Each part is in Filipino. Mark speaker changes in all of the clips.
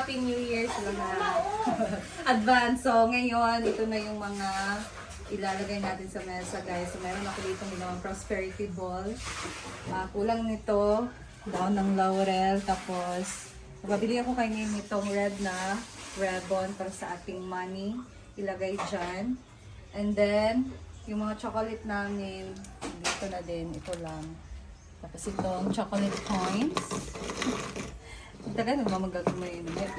Speaker 1: Happy New Year sa lahat. Advance. So, ngayon, ito na yung mga ilalagay natin sa mesa, guys. So, meron ako dito ginawang prosperity ball. Kulang nito, daon ng laurel. Tapos, magpabili ako kay Nim itong red na ribbon para sa ating money. Ilagay dyan. And then, yung mga chocolate namin, dito na din. Ito lang. Tapos itong chocolate coins. Taga naman magagawin yun.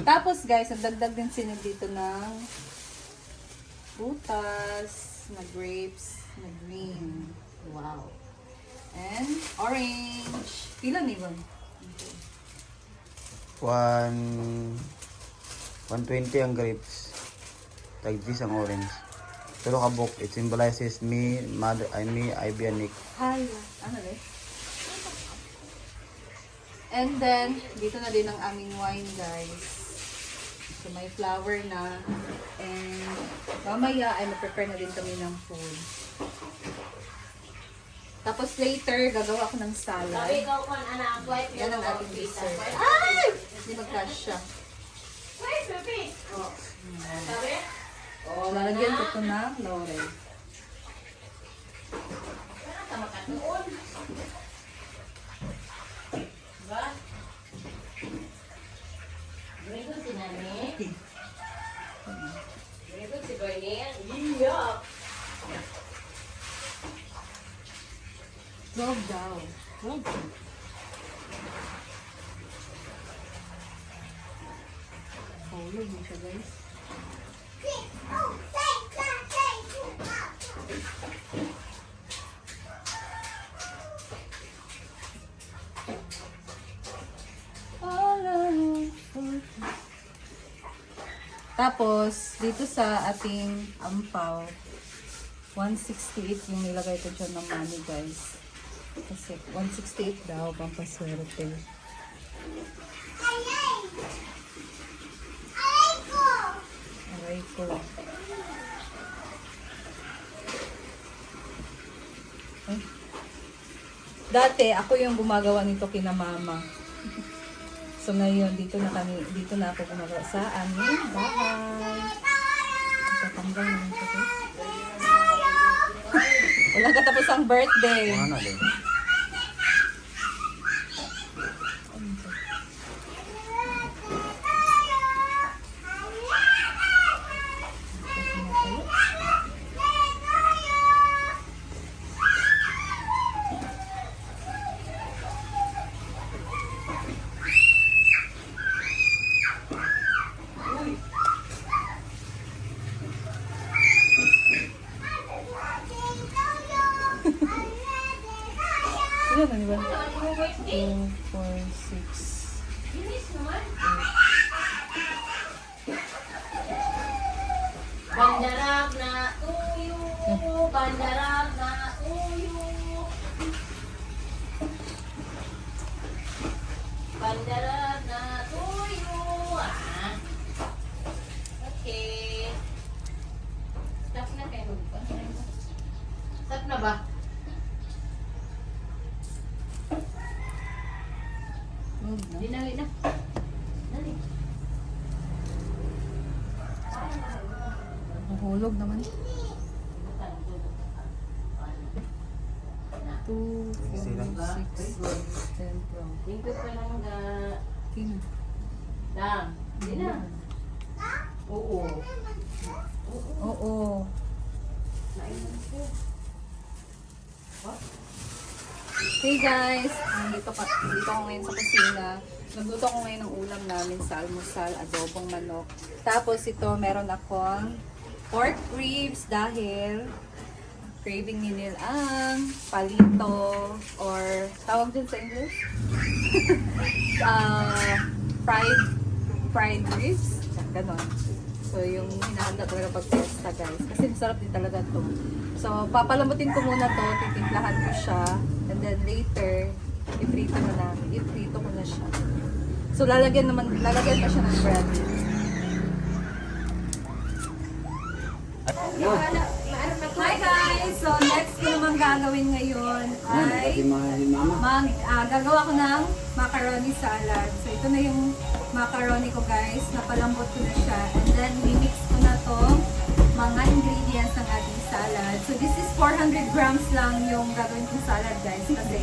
Speaker 1: Tapos guys, ang dagdag din sila dito ng butas, na grapes, na green. Wow. And orange. Pila ni ba?
Speaker 2: 120 ang grapes. Tag-10 ang orange. Pero kabuk, it symbolizes me, mother, Ivy and Nick.
Speaker 1: Hala. Ano rin? And then, dito na din ang aming wine, guys. So, may flour na. And, mamaya ay mag-prepare na din kami ng food. Tapos later, gagawa ako ng salad. Yan ang ating dessert. Ay! Hindi magkasya. Oh, lalagyan ko ito ng laurel. Love daw. Love daw. Oh, yun mo siya, guys. Tapos, dito sa ating ampaw, 168 yung nilagay ko dyan ng money, guys. Kasi 168 daw, pampaswerte. Aray ko. Ay. Dati, ako yung gumagawa nito kina mama. So ngayon, dito na ako gumagawa sa aming bahay. Tatanggal naman siya ko. Wala katapos ang birthday.
Speaker 2: Ano din?
Speaker 1: Ilan na niba? 2, 4, 6, 8.
Speaker 3: Bandarap na tuyo, bandarap na tuyo. Bandarap na tuyo. Okay. Stop na kayo. Stop na ba? Dinawi na. Dali.
Speaker 1: Nahulog naman. 2, 4, 6, 10, 12.
Speaker 3: Dito pa lang na.
Speaker 1: 10.
Speaker 3: Lang. Hindi na. Oo.
Speaker 1: Oo. Hey guys, dito ako ngayon sa kusina. Nagluto ko ngayon ng ulam namin sa almusal, adobong manok. Tapos ito, meron akong pork ribs dahil craving ni Neil ang palito or tawag din sa English? Fried ribs. Ganon. So yung hinahanda talaga pag fiesta, guys. Kasi masarap din talaga to. So papalambutin ko muna to, titimplahan ko siya. And then later, iprito na namin. Iprito ko na siya. So lalagyan pa siya ng bread. Hi guys! So next ko naman ang gagawin ngayon ay gagawa ko ng macaroni salad. So ito na yung macaroni ko guys. Napalambot ko na siya. And then mimix ko na to mga ingredients ng ating salad. So this is 400 grams lang yung gagawin kong salad guys. Kasi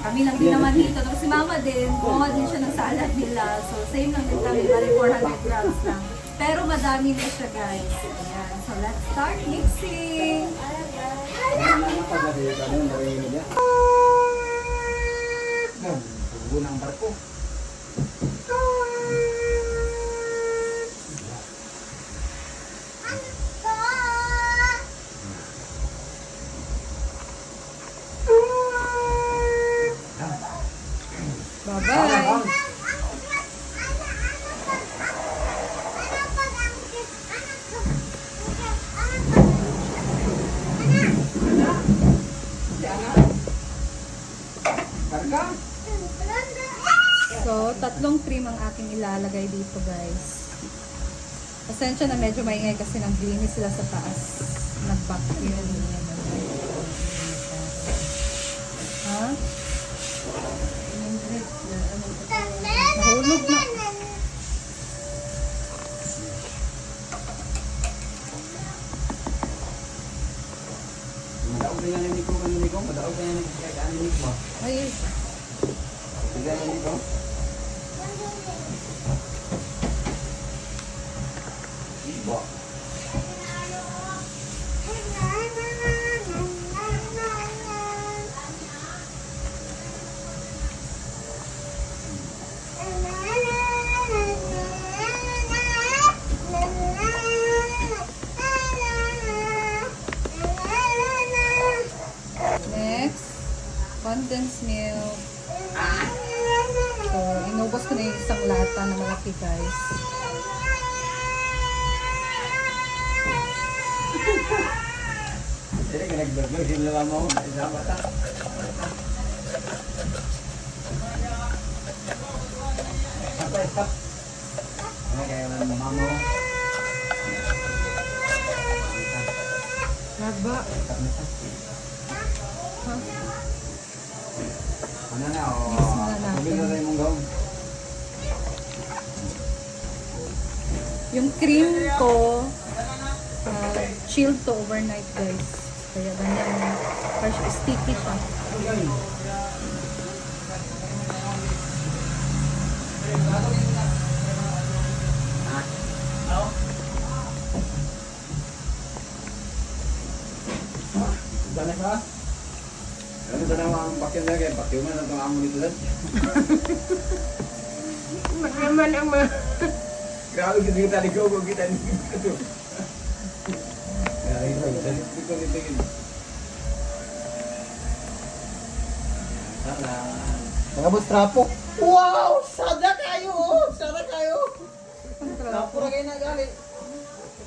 Speaker 1: kami lang din naman dito. Tapos si mama din, gumawa din siya ng salad nila. So same lang din kami, bali 400 grams lang. Pero madami na siya guys. Ayan. So let's start mixing.
Speaker 2: Gunang barko.
Speaker 1: Bye-bye. So, tatlong cream ang aking ilalagay dito, guys. Pasensya na medyo maingay kasi naglinis sila sa taas. Nag-vacuum. Ha? Nahulog na.
Speaker 2: Madaog na yan ni ko, madaog na yan ni ko.
Speaker 1: Ay,
Speaker 2: Tignan ni ko. Iba.
Speaker 1: next, condensed milk. So, inubos ko na yung isang lata na malaki, guys.
Speaker 2: Jadi ka nag-vlog sila mo. Sama ta. Stop. Ano kaya ang mama mo?
Speaker 1: Nagba. Ha?
Speaker 2: Ano na o?
Speaker 1: Mix muna natin.
Speaker 2: Sabi na tayo mong gawin.
Speaker 1: Yung cream ko, chilled to overnight, guys. Kaya ganyan, fresh, sticky siya.
Speaker 2: Sana ka? Ano ba naman ang bakyan lagi? Bakyan man ang amo nito lang.
Speaker 3: Magnaman ang mga...
Speaker 2: Grabe kita di ko kita ni ito. Ya, ito. Dito dito. Sana. Mga boss trapo. Wow! Sada kayo! Sada kayo! Trapo na kayo na gali.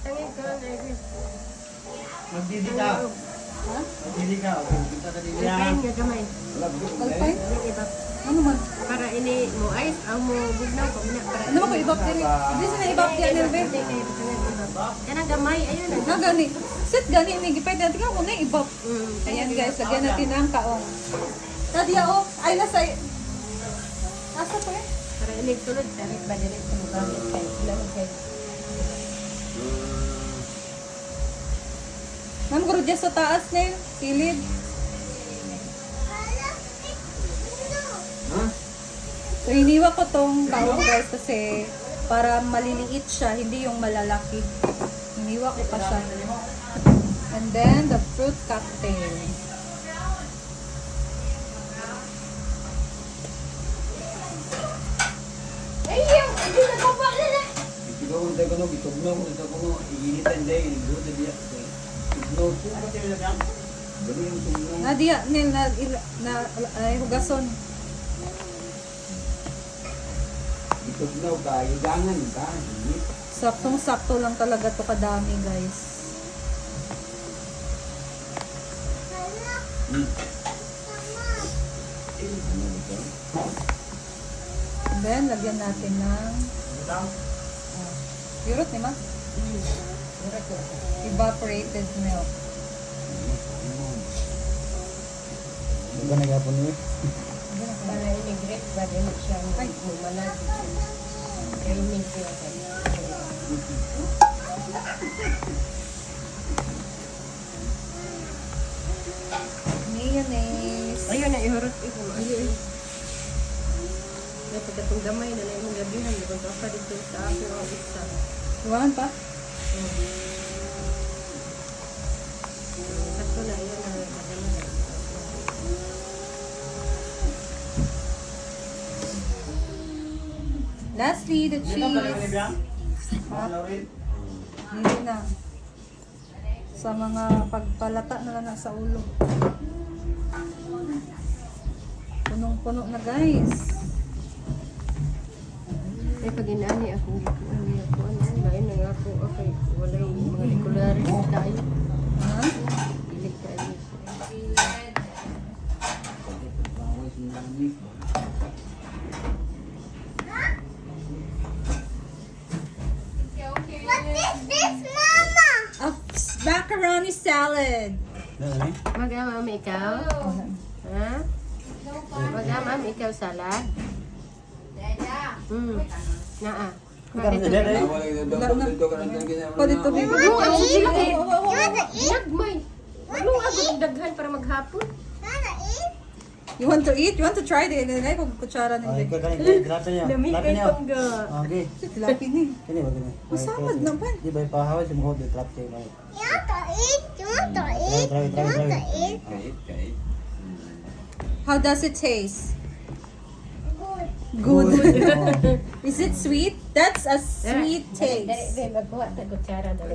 Speaker 3: Tangin ka na
Speaker 2: Magdidi ka.
Speaker 1: Ha?
Speaker 2: Magdidi ka. Kita ka din
Speaker 3: Kain nga gamay.
Speaker 1: Kalpay?
Speaker 3: Iba.
Speaker 1: Ano man?
Speaker 3: Para ini mo ice, ang mo bugnaw ko na para.
Speaker 1: Ano ba ko ibap din? Hindi sa na-ibap yan, Nelvin.
Speaker 3: Kanang gamay, ayun na.
Speaker 1: Nga gani. Sit gani, may gipay natin ka muna ibap. Ayan guys, lagyan natin ang kaong. Nadia, oh. Ay, nasa... Nasa po eh?
Speaker 3: Para ini tulad, tarik ba direct sa mukha kay ilang kay.
Speaker 1: Ma'am, guro dyan sa taas, Nel. Kilid.
Speaker 2: Ha?
Speaker 1: So, hiniwa ko tong kaong guys kasi para maliliit siya, hindi yung malalaki. Hiniwa ko pa siya. And then, the fruit cocktail.
Speaker 3: Ayaw, hindi na baba na na.
Speaker 2: Ikaw ang tayo ko, itugnaw ko, ito ko, iinitan din, inigo na diya. Itugnaw ko. Ano tayo na dyan? Dali yung tugnaw.
Speaker 1: Nadia, Nel, ay, hugason.
Speaker 2: Itugnaw ka, igangan ka. Init.
Speaker 1: Saktong-sakto lang talaga to kadami, guys.
Speaker 2: Ano ito?
Speaker 1: And then, lagyan natin ng yurot, di ba? Evaporated milk.
Speaker 2: Huwag ka nagapon eh.
Speaker 3: Para imigrate ba din siya mumalag. Training siya sa
Speaker 1: Mayonnaise.
Speaker 3: ayun na ihurot ito. Ayun. Na pagkatong gamay na yung gabihan, kung ka dito sa ako ang isa.
Speaker 1: Iwan pa?
Speaker 3: Sakto na yun na gamay.
Speaker 1: Lastly, the cheese. Hindi na. Sa mga pagpalata na lang sa ulo. Punong-puno na guys.
Speaker 3: Eh, pag inani ako, hindi ko ano, lain na nga ako, okay, wala yung mga regularis tayo.
Speaker 1: Ha?
Speaker 3: Ilig tayo.
Speaker 1: A macaroni salad.
Speaker 3: Mag-amam ikaw? Ha? Mag-amam ikaw salad? Naa.
Speaker 1: O, dito, baby.
Speaker 3: Nagmay. Anong ako nagdaghan para maghapon?
Speaker 1: You want to eat? You want to try the inilagay kung kutsara
Speaker 2: Ay,
Speaker 1: nila?
Speaker 2: tilapia niya.
Speaker 3: Lamig
Speaker 2: Tilapia
Speaker 3: kay
Speaker 2: niya.
Speaker 3: tongga.
Speaker 2: Okay.
Speaker 1: Tilapia ni.
Speaker 2: Kini ba kini?
Speaker 1: Masamad naman.
Speaker 2: Di ba ipahawal si mo di trap kay may. Try.
Speaker 1: How does it taste? Good. Is it sweet? That's a sweet
Speaker 3: Dali,
Speaker 1: taste.
Speaker 3: magkuha na kutsara dali.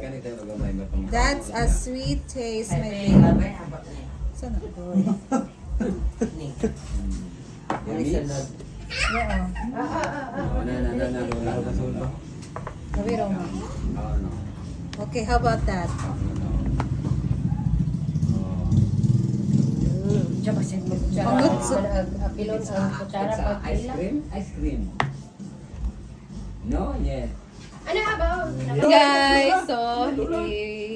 Speaker 1: That's a sweet taste, my baby. Sana? Gabi raw mo. Okay, how about that?
Speaker 3: Diyan kasi mo kutsara.
Speaker 1: Ang good.
Speaker 3: Apilon ang kutsara pag ilang.
Speaker 4: Ice cream? No, yes.
Speaker 3: Ano ba?
Speaker 1: Guys, so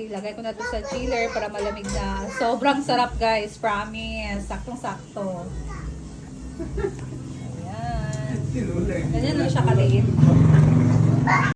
Speaker 1: ilagay ko na to sa chiller para malamig na. Sobrang sarap guys, promise. Saktong-sakto. Ayan. Ganyan lang siya kaliit.